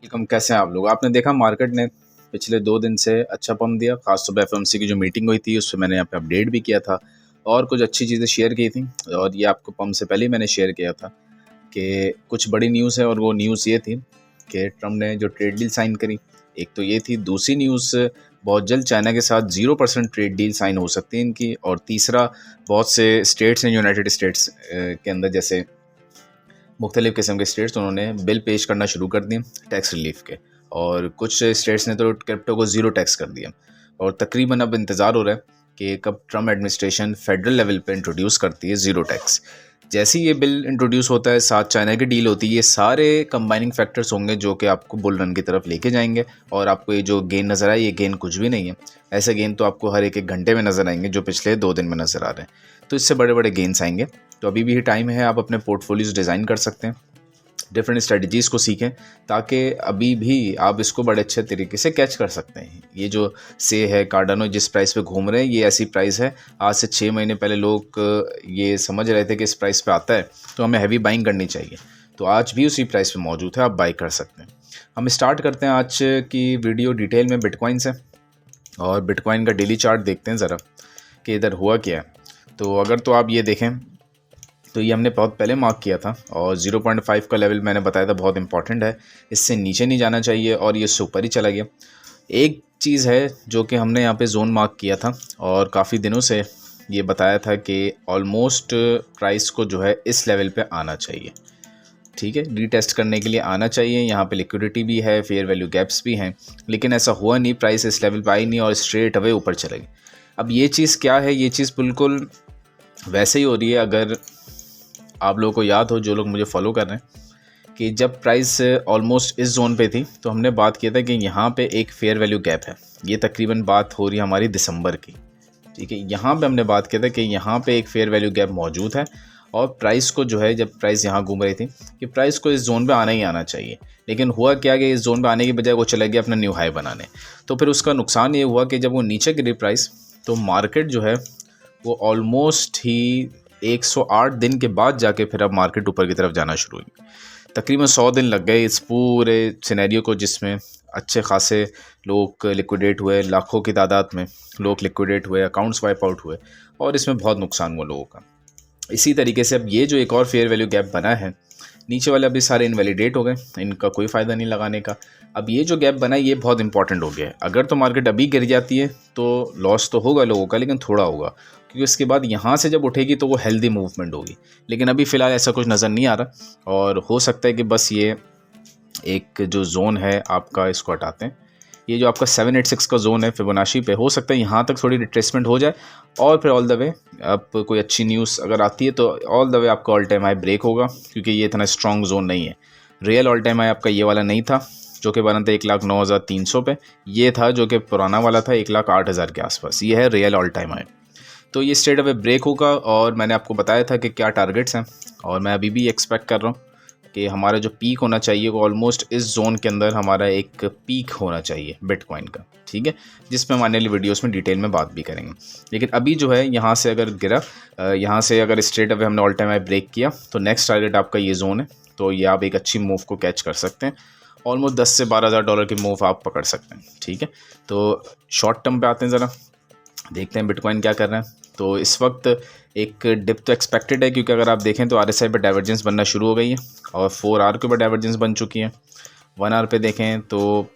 Welcome. कैसे हैं आप लोग? आपने देखा मार्केट ने पिछले 2 दिन से अच्छा पंप दिया। खास तौर पे एफएमसी की जो मीटिंग हुई थी, उसपे मैंने यहाँ पे अपडेट भी किया था और कुछ अच्छी चीज़ें शेयर की थी। और ये आपको पंप से पहले ही मैंने शेयर किया था कि कुछ बड़ी न्यूज़ है और वो न्यूज़ ये थी कि ट्रम्प ने जो ट्रेड डील साइन करी। एक तो ये थी, दूसरी न्यूज़ बहुत जल्द चाइना के साथ 0% ट्रेड डील साइन हो सकती है इनकी। और तीसरा, बहुत से स्टेट्स हैं यूनाइटेड स्टेट्स के अंदर, जैसे मुख्तलिफ़ किस्म के स्टेट्स, उन्होंने बिल पेश करना शुरू कर दिए टैक्स रिलीफ के। और कुछ स्टेट्स ने तो क्रिप्टो को ज़ीरो टैक्स कर दिया। और तकरीबन अब इंतज़ार हो रहा है कि कब ट्रम्प एडमिनिस्ट्रेशन फेडरल लेवल पे इंट्रोड्यूस करती है ज़ीरो टैक्स। जैसे ही ये बिल इंट्रोड्यूस होता है, साथ चाइना की डील होती है, ये सारे कंबाइनिंग फैक्टर्स होंगे जो कि आपको बुल रन की तरफ लेके जाएंगे। और आपको ये जो गेन नज़र आए, ये गेन कुछ भी नहीं है। ऐसे गेन तो आपको हर एक घंटे में नज़र आएंगे जो पिछले 2 दिन में नज़र आ रहे हैं। तो इससे बड़े बड़े गेन्स आएंगे। तो अभी भी टाइम है, आप अपने पोर्टफोलियोज डिज़ाइन कर सकते हैं, डिफरेंट स्ट्रेटजीज़ को सीखें, ताकि अभी भी आप इसको बड़े अच्छे तरीके से कैच कर सकते हैं। ये जो से है कार्डानो जिस प्राइस पे घूम रहे हैं, ये ऐसी प्राइस है। आज से 6 महीने पहले लोग ये समझ रहे थे कि इस प्राइस पे आता है तो हमें हैवी बाइंग करनी चाहिए, तो आज भी उसी प्राइस पे मौजूद है, आप बाई कर सकते हैं। हम स्टार्ट करते हैं आज की वीडियो डिटेल में बिटकॉइन से। और बिटकॉइन का डेली चार्ट देखते हैं ज़रा कि इधर हुआ क्या है। तो अगर तो आप ये देखें तो ये हमने बहुत पहले मार्क किया था और 0.5 का लेवल मैंने बताया था बहुत इंपॉर्टेंट है, इससे नीचे नहीं जाना चाहिए और ये इससे ऊपर ही चला गया। एक चीज़ है जो कि हमने यहाँ पे जोन मार्क किया था और काफ़ी दिनों से ये बताया था कि ऑलमोस्ट प्राइस को जो है इस लेवल पे आना चाहिए, ठीक है, रीटेस्ट करने के लिए आना चाहिए। यहाँ पे लिक्विडिटी भी है, फेयर वैल्यू गैप्स भी हैं, लेकिन ऐसा हुआ नहीं, प्राइस इस लेवल पे आई नहीं और स्ट्रेट अवे ऊपर चले गई। अब ये चीज़ क्या है? ये चीज़ बिल्कुल वैसे ही हो रही है। अगर आप लोगों को याद हो, जो लोग मुझे फॉलो कर रहे हैं, कि जब प्राइस ऑलमोस्ट इस जोन पे थी तो हमने बात किया था कि यहाँ पे एक फेयर वैल्यू गैप है। ये तकरीबन बात हो रही है हमारी दिसंबर की, ठीक है। यहाँ पे हमने बात किया था कि यहाँ पे एक फेयर वैल्यू गैप मौजूद है और प्राइस को जो है, जब प्राइस यहाँ घूम रही थी, कि प्राइस को इस जोन पे आना ही आना चाहिए। लेकिन हुआ क्या कि इस जोन पे आने की बजाय वो चला गया अपना न्यू हाई बनाने। तो फिर उसका नुकसान ये हुआ कि जब वो नीचे गिरी प्राइस, तो मार्केट जो है वो ऑलमोस्ट ही 108 दिन के बाद जाके फिर अब मार्केट ऊपर की तरफ जाना शुरू हुई। तकरीबन 100 दिन लग गए इस पूरे सिनेरियो को, जिसमें अच्छे खासे लोग लिक्विडेट हुए, लाखों की तादाद में लोग लिक्विडेट हुए, अकाउंट्स वाइप आउट हुए और इसमें बहुत नुकसान हुआ लोगों का। इसी तरीके से अब ये जो एक और फेयर वैल्यू गैप बना है, नीचे वाले अभी सारे इनवैलिडेट हो गए, इनका कोई फ़ायदा नहीं लगाने का। अब ये जो गैप बना है, ये बहुत इंपॉर्टेंट हो गया है। अगर तो मार्केट अभी गिर जाती है तो लॉस तो होगा लोगों का, लेकिन थोड़ा होगा, क्योंकि उसके बाद यहाँ से जब उठेगी तो वो हेल्दी मूवमेंट होगी। लेकिन अभी फ़िलहाल ऐसा कुछ नज़र नहीं आ रहा और हो सकता है कि बस ये एक जो जोन है आपका, इसको हटाते हैं। ये जो आपका 786 का जोन है फिबोनाची पे, हो सकता है यहाँ तक थोड़ी रिट्रेसमेंट हो जाए और फिर ऑल द वे अब कोई अच्छी न्यूज़ अगर आती है तो ऑल द वे आपका ऑल टाइम हाई ब्रेक होगा, क्योंकि ये इतना स्ट्रॉन्ग जोन नहीं है। रियल ऑल टाइम हाई आपका ये वाला नहीं था जो कि बना था 1,09,300 पे, ये था जो कि पुराना वाला था 1,08,000 के आसपास। ये है रियल ऑल टाइम हाई। तो ये स्ट्रेट अवे ब्रेक होगा और मैंने आपको बताया था कि क्या टारगेट्स हैं, और मैं अभी भी एक्सपेक्ट कर रहा हूँ कि हमारा जो पीक होना चाहिए वो ऑलमोस्ट इस जोन के अंदर हमारा एक पीक होना चाहिए बिटकॉइन का, ठीक है, जिसमें हम आने वाली वीडियोस में डिटेल में बात भी करेंगे। लेकिन अभी जो है यहाँ से अगर गिरा, यहाँ से अगर स्ट्रेट अवे हमने ऑल टाइम हाई ब्रेक किया तो नेक्स्ट टारगेट आपका ये जोन है। तो ये आप एक अच्छी मूव को कैच कर सकते हैं, ऑलमोस्ट 10 से 12,000 डॉलर की मूव आप पकड़ सकते हैं, ठीक है। तो शॉर्ट टर्म पे आते हैं, ज़रा देखते हैं बिटकॉइन क्या कर रहे हैं। तो इस वक्त एक डिप तो एक्सपेक्टेड है, क्योंकि अगर आप देखें तो RSI पे डाइवर्जेंस बनना शुरू हो गई है और 4 आवर के ऊपर डाइवर्जेंस बन चुकी है। 1 आवर पे देखें तो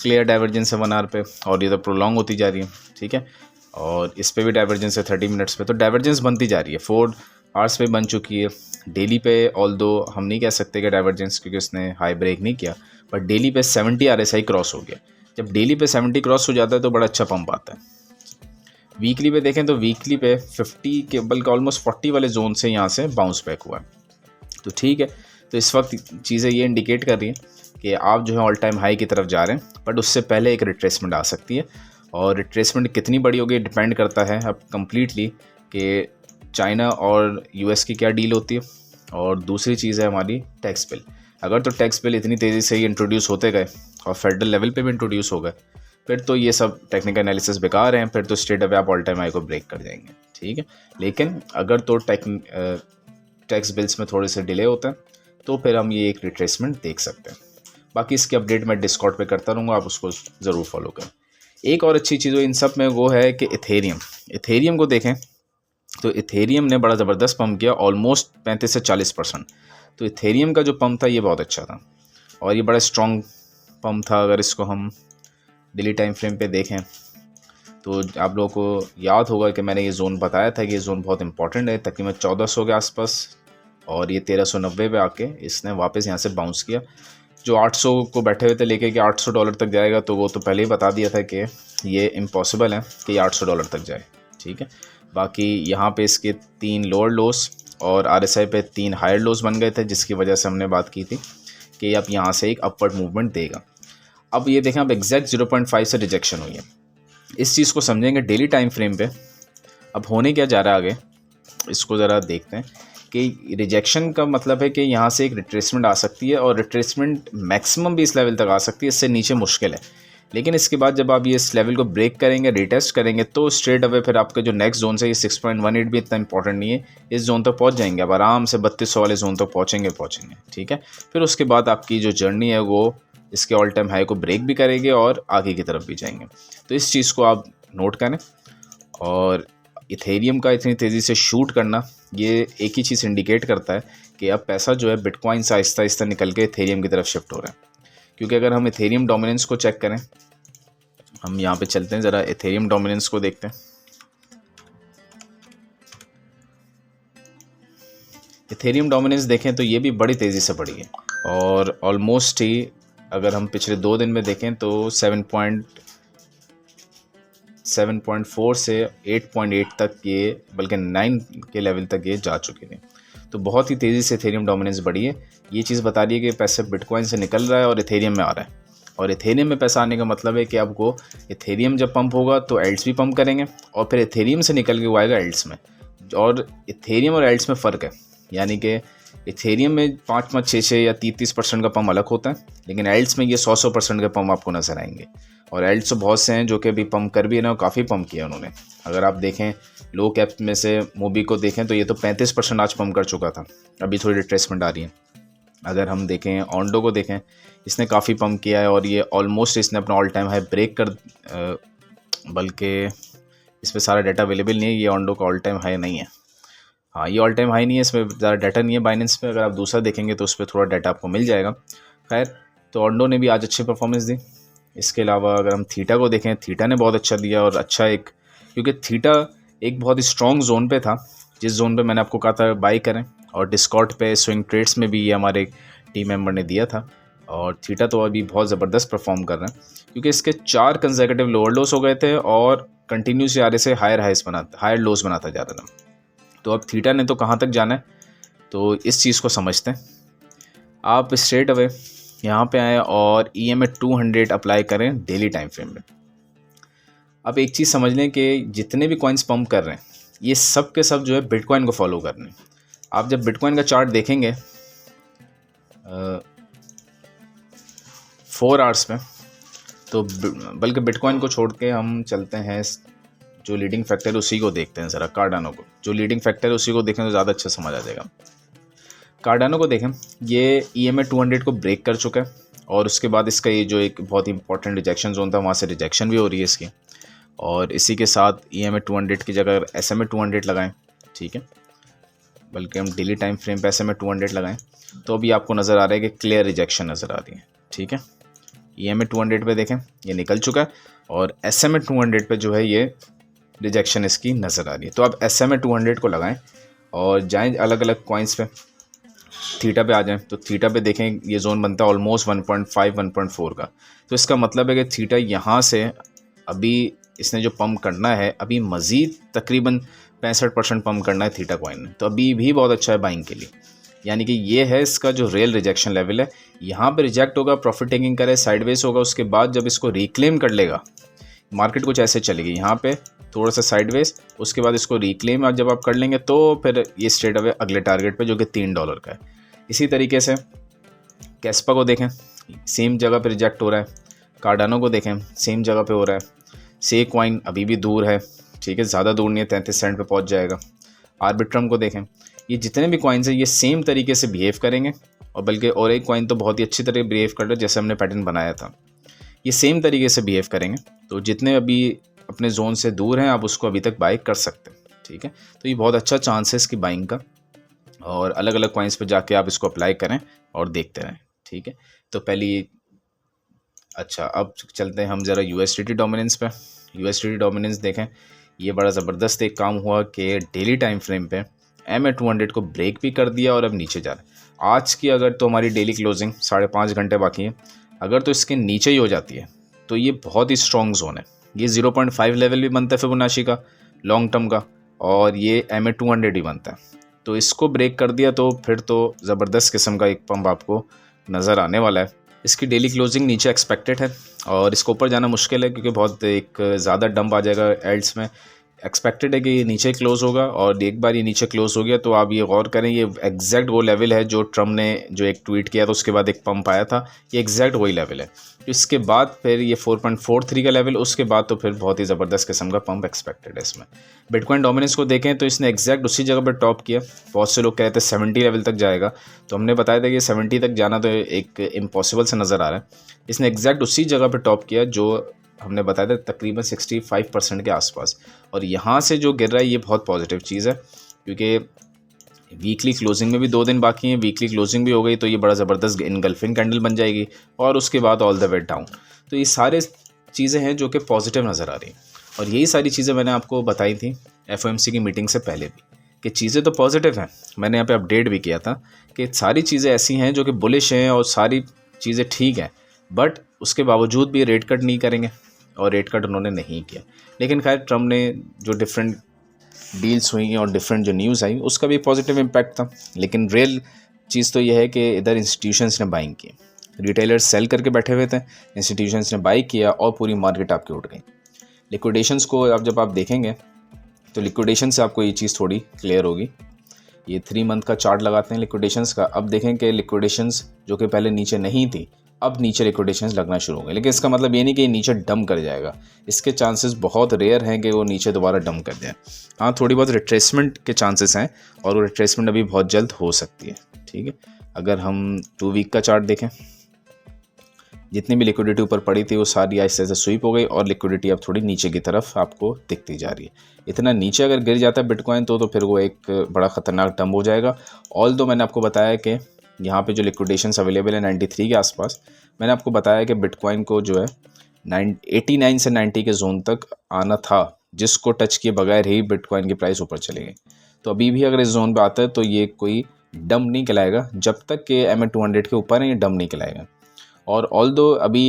क्लियर डाइवर्जेंस है 1 आवर पे, और ये तो प्रोलॉन्ग होती जा रही है, ठीक है। और इस पे भी डाइवर्जेंस है 30 मिनट्स पे, तो डाइवर्जेंस बनती जा रही है। 4 आवर्स पे बन चुकी है। डेली पे ऑल्दो हम नहीं कह सकते कि डाइवर्जेंस, क्योंकि उसने हाई ब्रेक नहीं किया, बट डेली पे 70 RSI क्रॉस हो गया। जब डेली पे 70 क्रॉस हो जाता है तो बड़ा अच्छा पंप आता है। वीकली पे देखें तो वीकली पे 50 के बल्कि ऑलमोस्ट 40 वाले जोन से यहाँ से बाउंस बैक हुआ है, तो ठीक है। तो इस वक्त चीज़ें ये इंडिकेट कर रही हैं कि आप जो है ऑल टाइम हाई की तरफ जा रहे हैं, बट उससे पहले एक रिट्रेसमेंट आ सकती है। और रिट्रेसमेंट कितनी बड़ी होगी डिपेंड करता है अब कम्प्लीटली कि चाइना और US की क्या डील होती है, और दूसरी चीज़ है हमारी टैक्स बिल। अगर तो टैक्स बिल इतनी तेज़ी से ही इंट्रोड्यूस होते गए और फेडरल लेवल पे भी इंट्रोड्यूस हो गए, फिर तो ये सब टेक्निकल एनालिसिस बेकार हैं, फिर तो स्ट्रेट अवे आप ऑल टाइम हाई को ब्रेक कर जाएंगे, ठीक है। लेकिन अगर तो टैक्स बिल्स में थोड़े से डिले होता है तो फिर हम ये एक रिट्रेसमेंट देख सकते हैं। बाकी इसकी अपडेट मैं डिस्कॉर्ड पे करता रहूँगा, आप उसको ज़रूर फॉलो करें। एक और अच्छी चीज़ इन सब में वो है कि इथेरियम को देखें तो इथेरियम ने बड़ा ज़बरदस्त पम्प किया, ऑलमोस्ट 35 से 40%। तो इथेरियम का जो पम्प था ये बहुत अच्छा था और ये बड़ा स्ट्रॉन्ग पम्प था। अगर इसको हम डेली टाइम फ्रेम पे देखें तो आप लोगों को याद होगा कि मैंने ये जोन बताया था कि ये जोन बहुत इंपॉर्टेंट है, तकरीबन 1400 के आसपास, और ये 1390 पे आके इसने वापस यहाँ से बाउंस किया। जो 800 को बैठे हुए थे लेके कि $800 तक जाएगा, तो वो तो पहले ही बता दिया था कि ये इम्पॉसिबल है कि ये $800 तक जाए, ठीक है। बाकी यहाँ पे इसके 3 लोअर लोस और RSI पे 3 हायर लोस बन गए थे, जिसकी वजह से हमने बात की थी कि अब यहाँ से एक अपवर्ड मूवमेंट देगा। अब ये देखें, अब एग्जैक्ट 0.5 से रिजेक्शन हुई है। इस चीज़ को समझेंगे डेली टाइम फ्रेम पे। अब होने क्या जा रहा है आगे, इसको ज़रा देखते हैं कि रिजेक्शन का मतलब है कि यहाँ से एक रिट्रेसमेंट आ सकती है और रिट्रेसमेंट मैक्सिमम भी इस लेवल तक आ सकती है, इससे नीचे मुश्किल है। लेकिन इसके बाद जब आप ये इस लेवल को ब्रेक करेंगे, रिटेस्ट करेंगे, तो स्ट्रेट अवे फिर आपका जो नेक्स्ट जोन है, ये 6.18 भी इतना इंपॉर्टेंट नहीं है, इस जोन तक पहुँच जाएंगे, अब आराम से 3200 वाले जोन तक पहुँचेंगे, ठीक है। फिर उसके बाद आपकी जो जर्नी है वो इसके ऑल टाइम हाई को ब्रेक भी करेंगे और आगे की तरफ भी जाएंगे। तो इस चीज़ को आप नोट करें। और इथेरियम का इतनी तेज़ी से शूट करना, ये एक ही चीज़ इंडिकेट करता है कि अब पैसा जो है बिटकॉइन से आहिस्ता आहिस्ता निकल के इथेरियम की तरफ शिफ्ट हो रहा है। क्योंकि अगर हम इथेरियम डोमिनेंस को चेक करें, हम यहाँ पे चलते हैं, ज़रा इथेरियम डोमिनेंस को देखते हैं। इथेरियम डोमिनेंस देखें तो ये भी बड़ी तेज़ी से बढ़ी है और ऑलमोस्ट ही अगर हम पिछले 2 दिन में देखें तो 7.4 से 8.8 तक ये, बल्कि 9 के लेवल तक ये जा चुके थे। तो बहुत ही तेज़ी से इथेरियम डोमिनेंस बढ़ी है। ये चीज़ बता रही है कि पैसा बिटकॉइन से निकल रहा है और इथेरियम में आ रहा है। और इथेरियम में पैसा आने का मतलब है कि आपको इथेरियम जब पंप होगा तो एल्ट्स भी पंप करेंगे और फिर इथेरियम से निकल के वो आएगा एल्ट्स में। और इथेरियम और एल्ट्स में फ़र्क है, यानी कि इथेरियम में 5, 6 या 30% का पम्प अलग होता है, लेकिन एल्ट्स में ये 100% के पम्प आपको नजर आएंगे। और एल्ट्स तो बहुत से हैं जो कि अभी पम्प कर भी है ना, काफ़ी पम्प किया उन्होंने। अगर आप देखें लो कैप में से मोबी को देखें तो ये तो 35% आज पम्प कर चुका था, अभी थोड़ी रिट्रेसमेंट आ रही है। अगर हम देखें ऑन्डो को देखें, इसने काफ़ी पम्प किया है और ये ऑलमोस्ट इसने अपना ऑल टाइम हाई ब्रेक कर, बल्कि इस पर सारा डाटा अवेलेबल नहीं है, ये ऑन्डो का ऑल टाइम हाई नहीं है। हाँ, ये ऑल टाइम हाई नहीं है, इसमें ज़्यादा डाटा नहीं है बाइनेंस पे। अगर आप दूसरा देखेंगे तो उस पर थोड़ा डाटा आपको मिल जाएगा। खैर, तो ऑन्डो ने भी आज अच्छी परफॉर्मेंस दी। इसके अलावा अगर हम थीटा को देखें, थीटा ने बहुत अच्छा दिया और अच्छा एक, क्योंकि थीटा एक बहुत ही स्ट्रॉन्ग जोन पे था, जिस जोन पे मैंने आपको कहा था बाई करें। और डिस्कॉर्ड पे स्विंग ट्रेड्स में भी ये हमारे टीम मेंबर ने दिया था। और थीटा तो अभी बहुत ज़बरदस्त परफॉर्म कर रहे हैं, क्योंकि इसके 4 कंसेक्यूटिव लोअर लोस हो गए थे और कंटिन्यूस आ रहे से हायर लोस बनाता जा रहा था। तो अब थीटा ने तो कहाँ तक जाना है, तो इस चीज़ को समझते हैं। आप स्ट्रेट अवे यहाँ पे आए और EMA 200 अप्लाई करें डेली टाइम फ्रेम में। अब एक चीज़ समझ लें कि जितने भी कॉइन्स पंप कर रहे हैं, ये सब के सब जो है बिटकॉइन को फॉलो कर रहे हैं। आप जब बिटकॉइन का चार्ट देखेंगे 4 आवर्स में, तो बल्कि बिटकॉइन को छोड़ के हम चलते हैं जो लीडिंग फैक्टर है उसी को देखते हैं, ज़रा कार्डानो को। जो लीडिंग फैक्टर है उसी को देखें तो ज़्यादा अच्छा समझ आ जाएगा। कार्डानो को देखें, ये EMA 200 को ब्रेक कर चुका है और उसके बाद इसका ये जो एक बहुत ही इंपॉर्टेंट रिजेक्शन जोन था, वहाँ से रिजेक्शन भी हो रही है इसकी। और इसी के साथ EMA 200 की जगह SMA 200 लगाएं, ठीक है, बल्कि हम डेली टाइम फ्रेम पे SMA 200 लगाएं, तो अभी आपको नज़र आ रहा है कि क्लियर रिजेक्शन नज़र आ रही है, ठीक है। EMA 200 पे देखें, ये निकल चुका है और SMA 200 पे जो है ये रिजेक्शन इसकी नज़र आ रही है। तो आप SMA 200 को लगाएं और जाएं अलग अलग कॉइन्स पे। थीटा पे आ जाएं तो थीटा पे देखें, ये जोन बनता है ऑलमोस्ट 1.5 1.4 का। तो इसका मतलब है कि थीटा यहाँ से अभी इसने जो पंप करना है, अभी मज़ीद तकरीबन 65% पंप करना है थीटा कॉइन ने, तो अभी भी बहुत अच्छा है बाइंग के लिए। यानी कि ये है इसका जो रियल रिजेक्शन लेवल है। यहाँ पे रिजेक्ट होगा, प्रॉफिट टेकिंग करे, साइडवेज होगा, उसके बाद जब इसको रिक्लेम कर लेगा, मार्केट कुछ ऐसे चलेगी, यहाँ पे थोड़ा सा साइडवेज, उसके बाद इसको रिक्लेम जब आप कर लेंगे तो फिर ये स्ट्रेट अवे अगले टारगेट पे जो कि $3 का है। इसी तरीके से कैस्पा को देखें, सेम जगह पे रिजेक्ट हो रहा है। कार्डानो को देखें, सेम जगह पे हो रहा है। से कॉइन अभी भी दूर है, ठीक है, ज़्यादा दूर नहीं है, 33 सेंट पे पहुंच जाएगा। आर्बिट्रम को देखें, ये जितने भी कॉइन्स हैं ये सेम तरीके से बिहेव करेंगे और बल्कि और एक कॉइन तो बहुत ही अच्छी तरह बिहेव कर रहा है जैसे हमने पैटर्न बनाया था, ये सेम तरीके से बिहेव करेंगे। तो जितने अभी अपने जोन से दूर हैं आप उसको अभी तक बाई कर सकते हैं, ठीक है। तो ये बहुत अच्छा चांस है इसकी बाइंग का, और अलग अलग कॉइन्स पे जाके आप इसको अप्लाई करें और देखते रहें, ठीक है। तो पहली अच्छा, अब चलते हैं हम ज़रा USDT डोमिनेंस पे। USDT डोमिनेंस देखें, ये बड़ा ज़बरदस्त एक काम हुआ कि डेली टाइम फ्रेम पे MA200 को ब्रेक भी कर दिया और अब नीचे जा रहा है। आज की अगर तो हमारी डेली क्लोजिंग 5.5 घंटे बाकी है, अगर तो इसके नीचे ही हो जाती है तो ये बहुत ही स्ट्रॉन्ग जोन है। ये 0.5 लेवल भी बनता है फिबोनाची का लॉन्ग टर्म का, और ये MA200 भी बनता है। तो इसको ब्रेक कर दिया तो फिर तो ज़बरदस्त किस्म का एक पंप आपको नज़र आने वाला है। इसकी डेली क्लोजिंग नीचे एक्सपेक्टेड है और इसको ऊपर जाना मुश्किल है क्योंकि बहुत एक ज़्यादा डंप आ जाएगा एल्ड्स में। एक्सपेक्टेड है कि ये नीचे क्लोज होगा, और एक बार ये नीचे क्लोज हो गया तो आप ये गौर करें, ये एग्जैक्ट वो लेवल है जो ट्रम्प ने जो एक ट्वीट किया था उसके बाद एक पंप आया था, ये एग्जैक्ट वही लेवल है। इसके बाद फिर ये 4.43 का लेवल, उसके बाद तो फिर बहुत ही ज़बरदस्त किस्म का पंप एक्सपेक्टेड है इसमें। बिटकॉइन डोमिनेंस को देखें तो इसने एग्जैक्ट उसी जगह पर टॉप किया। बहुत से लोग कहते हैं 70 लेवल तक जाएगा, तो हमने बताया था कि 70 तक जाना तो एक इम्पॉसिबल से नज़र आ रहा है। इसने एग्जैक्ट उसी जगह पर टॉप किया जो हमने बताया था तकरीबन 65% के आसपास, और यहाँ से जो गिर रहा है ये बहुत पॉजिटिव चीज़ है क्योंकि वीकली क्लोजिंग में भी 2 दिन बाकी हैं। वीकली क्लोजिंग भी हो गई तो ये बड़ा ज़बरदस्त इनगल्फिंग कैंडल बन जाएगी, और उसके बाद ऑल द वे डाउन। तो ये सारे चीज़ें हैं जो कि पॉजिटिव नज़र आ रही हैं, और यही सारी चीज़ें मैंने आपको बताई थी FOMC की मीटिंग से पहले भी कि चीज़ें तो पॉजिटिव हैं। मैंने यहाँ पे अपडेट भी किया था कि सारी चीज़ें ऐसी हैं जो कि बुलिश हैं और सारी चीज़ें ठीक हैं, बट उसके बावजूद भी रेट कट नहीं करेंगे, और रेट कट उन्होंने नहीं किया। लेकिन खैर ट्रम्प ने जो डिफरेंट डील्स हुई और डिफरेंट जो न्यूज़ आई उसका भी पॉजिटिव इम्पैक्ट था। लेकिन रियल चीज़ तो यह है कि इधर इंस्टीट्यूशंस ने बाइंग की, रिटेलर्स सेल करके बैठे हुए थे, इंस्टीट्यूशंस ने बाई किया और पूरी मार्केट आपकी उठ गई। लिक्विडेशंस को जब आप देखेंगे तो लिक्विडेशन से आपको ये चीज़ थोड़ी क्लियर होगी। ये 3 मंथ का चार्ट लगाते हैं लिक्विडेशंस का। अब देखें कि लिक्विडेशंस जो कि पहले नीचे नहीं थी अब नीचे लिक्विडेशंस लगना शुरू हो गए, लेकिन इसका मतलब ये नहीं कि ये नीचे डंप कर जाएगा। इसके चांसेस बहुत रेयर हैं कि वो नीचे दोबारा डंप कर जाए। हाँ, थोड़ी बहुत रिट्रेसमेंट के चांसेस हैं, और वो रिट्रेसमेंट अभी बहुत जल्द हो सकती है, ठीक है। अगर हम 2 वीक का चार्ट देखें, जितनी भी लिक्विडिटी ऊपर पड़ी थी वो सारी आहिस्ते से स्वीप हो गई, और लिक्विडिटी अब थोड़ी नीचे की तरफ आपको दिखती जा रही है। इतना नीचे अगर गिर जाता है बिटकॉइन तो फिर वो एक बड़ा ख़तरनाक डंप हो जाएगा। ऑल्दो मैंने आपको बताया कि यहाँ पे जो लिक्विडेशंस अवेलेबल है 93 के आसपास, मैंने आपको बताया कि बिटकॉइन को जो है 89 से 90 के जोन तक आना था, जिसको टच किए बगैर ही बिटकॉइन की प्राइस ऊपर चली गई। तो अभी भी अगर इस जोन पे आता है तो ये कोई डंप नहीं कहलाएगा, जब तक कि MA200 के ऊपर है ये डंप नहीं कहलाएगा। और ऑल्दो अभी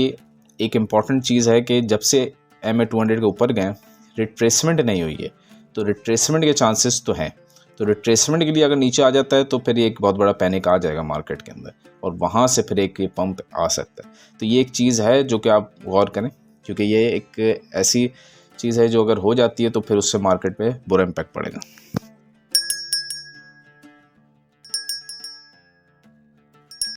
एक इम्पॉर्टेंट चीज़ है कि जब से MA200 के ऊपर गए रिट्रेसमेंट नहीं हुई है, तो रिट्रेसमेंट के चांसेस तो हैं। तो रिट्रेसमेंट के लिए अगर नीचे आ जाता है तो फिर ये एक बहुत बड़ा पैनिक आ जाएगा मार्केट के अंदर, और वहाँ से फिर एक पंप आ सकता है। तो ये एक चीज़ है जो कि आप गौर करें, क्योंकि ये एक ऐसी चीज़ है जो अगर हो जाती है तो फिर उससे मार्केट पे बुरा इम्पैक्ट पड़ेगा।